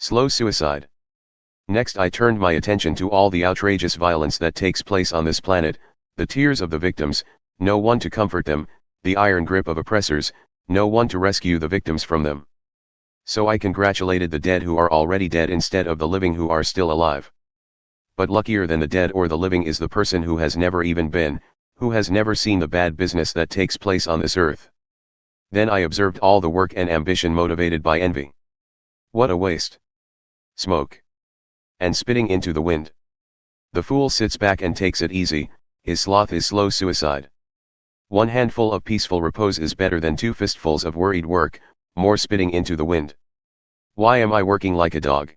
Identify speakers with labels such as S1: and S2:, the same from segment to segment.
S1: Slow suicide. Next I turned my attention to all the outrageous violence that takes place on this planet, the tears of the victims, no one to comfort them, the iron grip of oppressors, no one to rescue the victims from them. So I congratulated the dead who are already dead instead of the living who are still alive. But luckier than the dead or the living is the person who has never even been, who has never seen the bad business that takes place on this earth. Then I observed all the work and ambition motivated by envy. What a waste! Smoke. And spitting into the wind. The fool sits back and takes it easy, his sloth is slow suicide. One handful of peaceful repose is better than 2 fistfuls of worried work, more spitting into the wind. Why am I working like a dog?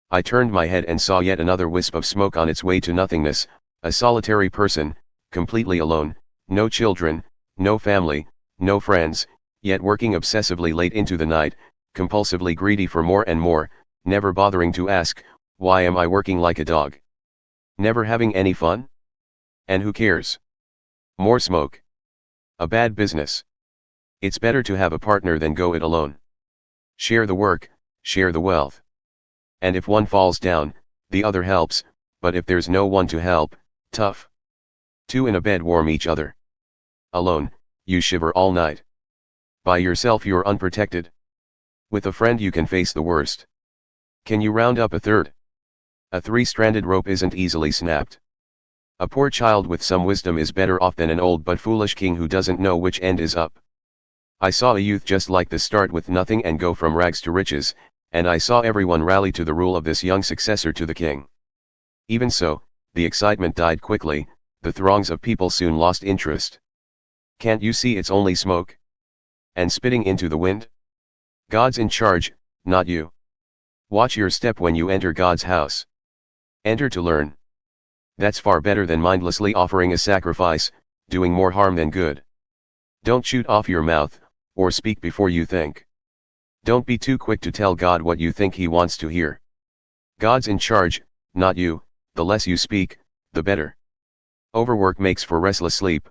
S1: I turned my head and saw yet another wisp of smoke on its way to nothingness, a solitary person, completely alone, no children, no family, no friends, yet working obsessively late into the night, compulsively greedy for more and more, never bothering to ask, why am I working like a dog? Never having any fun? And who cares? More smoke. A bad business. It's better to have a partner than go it alone. Share the work, share the wealth. And if one falls down, the other helps, but if there's no one to help, tough. 2 in a bed warm each other. Alone, you shiver all night. By yourself you're unprotected. With a friend you can face the worst. Can you round up a third? A 3-stranded rope isn't easily snapped. A poor child with some wisdom is better off than an old but foolish king who doesn't know which end is up. I saw a youth just like this start with nothing and go from rags to riches, and I saw everyone rally to the rule of this young successor to the king. Even so, the excitement died quickly, the throngs of people soon lost interest. Can't you see it's only smoke? And spitting into the wind? God's in charge, not you. Watch your step when you enter God's house. Enter to learn. That's far better than mindlessly offering a sacrifice, doing more harm than good. Don't shoot off your mouth, or speak before you think. Don't be too quick to tell God what you think He wants to hear. God's in charge, not you, the less you speak, the better. Overwork makes for restless sleep.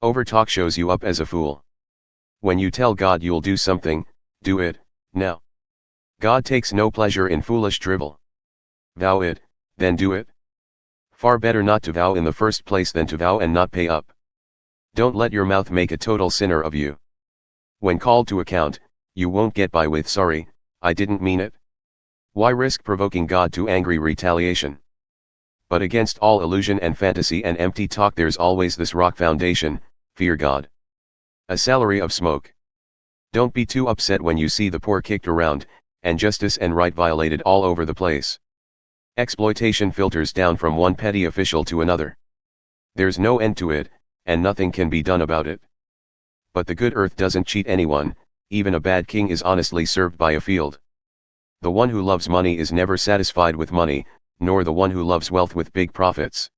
S1: Overtalk shows you up as a fool. When you tell God you'll do something, do it, now. God takes no pleasure in foolish drivel. Vow it, then do it. Far better not to vow in the first place than to vow and not pay up. Don't let your mouth make a total sinner of you. When called to account, you won't get by with sorry, I didn't mean it. Why risk provoking God to angry retaliation? But against all illusion and fantasy and empty talk there's always this rock foundation, fear God. A salary of smoke. Don't be too upset when you see the poor kicked around, and justice and right violated all over the place. Exploitation filters down from one petty official to another. There's no end to it, and nothing can be done about it. But the good earth doesn't cheat anyone, even a bad king is honestly served by a field. The one who loves money is never satisfied with money, nor the one who loves wealth with big profits.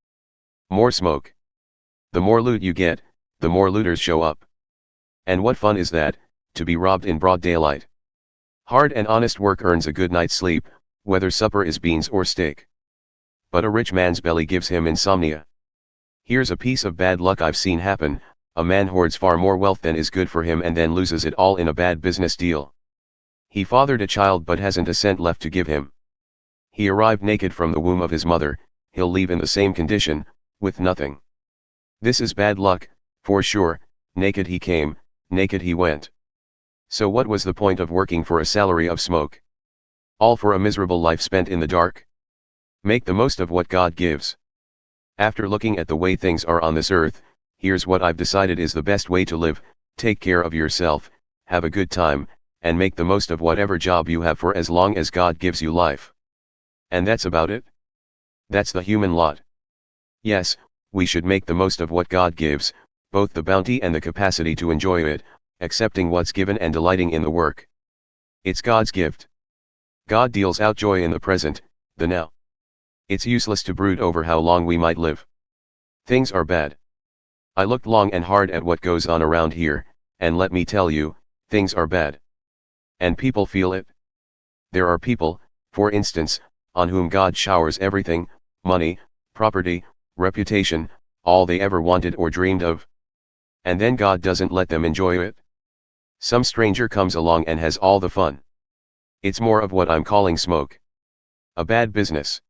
S1: More smoke. The more loot you get, the more looters show up. And what fun is that, to be robbed in broad daylight? Hard and honest work earns a good night's sleep, whether supper is beans or steak. But a rich man's belly gives him insomnia. Here's a piece of bad luck I've seen happen: a man hoards far more wealth than is good for him and then loses it all in a bad business deal. He fathered a child but hasn't a cent left to give him. He arrived naked from the womb of his mother, he'll leave in the same condition, with nothing. This is bad luck, for sure. Naked he came, naked he went. So what was the point of working for a salary of smoke? All for a miserable life spent in the dark? Make the most of what God gives. After looking at the way things are on this earth, here's what I've decided is the best way to live: take care of yourself, have a good time, and make the most of whatever job you have for as long as God gives you life. And that's about it. That's the human lot. Yes, we should make the most of what God gives, both the bounty and the capacity to enjoy it, accepting what's given and delighting in the work. It's God's gift. God deals out joy in the present, the now. It's useless to brood over how long we might live. Things are bad. I looked long and hard at what goes on around here, and let me tell you, things are bad. And people feel it. There are people, for instance, on whom God showers everything: money, property, reputation, all they ever wanted or dreamed of. And then God doesn't let them enjoy it. Some stranger comes along and has all the fun. It's more of what I'm calling smoke. A bad business.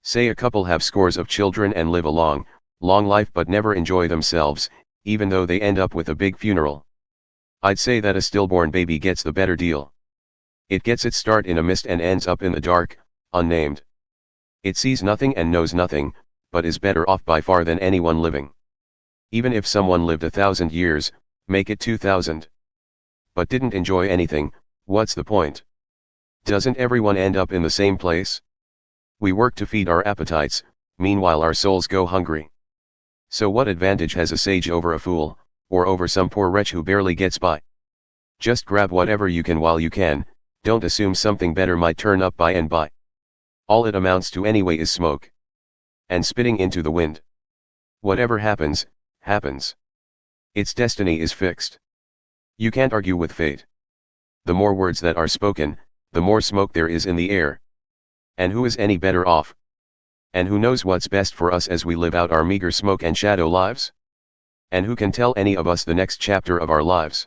S1: Say a couple have scores of children and live a long life but never enjoy themselves, even though they end up with a big funeral. I'd say that a stillborn baby gets the better deal. It gets its start in a mist and ends up in the dark, unnamed. It sees nothing and knows nothing, but is better off by far than anyone living. Even if someone lived 1,000 years, make it 2,000. But didn't enjoy anything, what's the point? Doesn't everyone end up in the same place? We work to feed our appetites, meanwhile our souls go hungry. So what advantage has a sage over a fool, or over some poor wretch who barely gets by? Just grab whatever you can while you can, don't assume something better might turn up by and by. All it amounts to anyway is smoke. And spitting into the wind. Whatever happens, happens. Its destiny is fixed. You can't argue with fate. The more words that are spoken, the more smoke there is in the air. And who is any better off? And who knows what's best for us as we live out our meager smoke and shadow lives? And who can tell any of us the next chapter of our lives?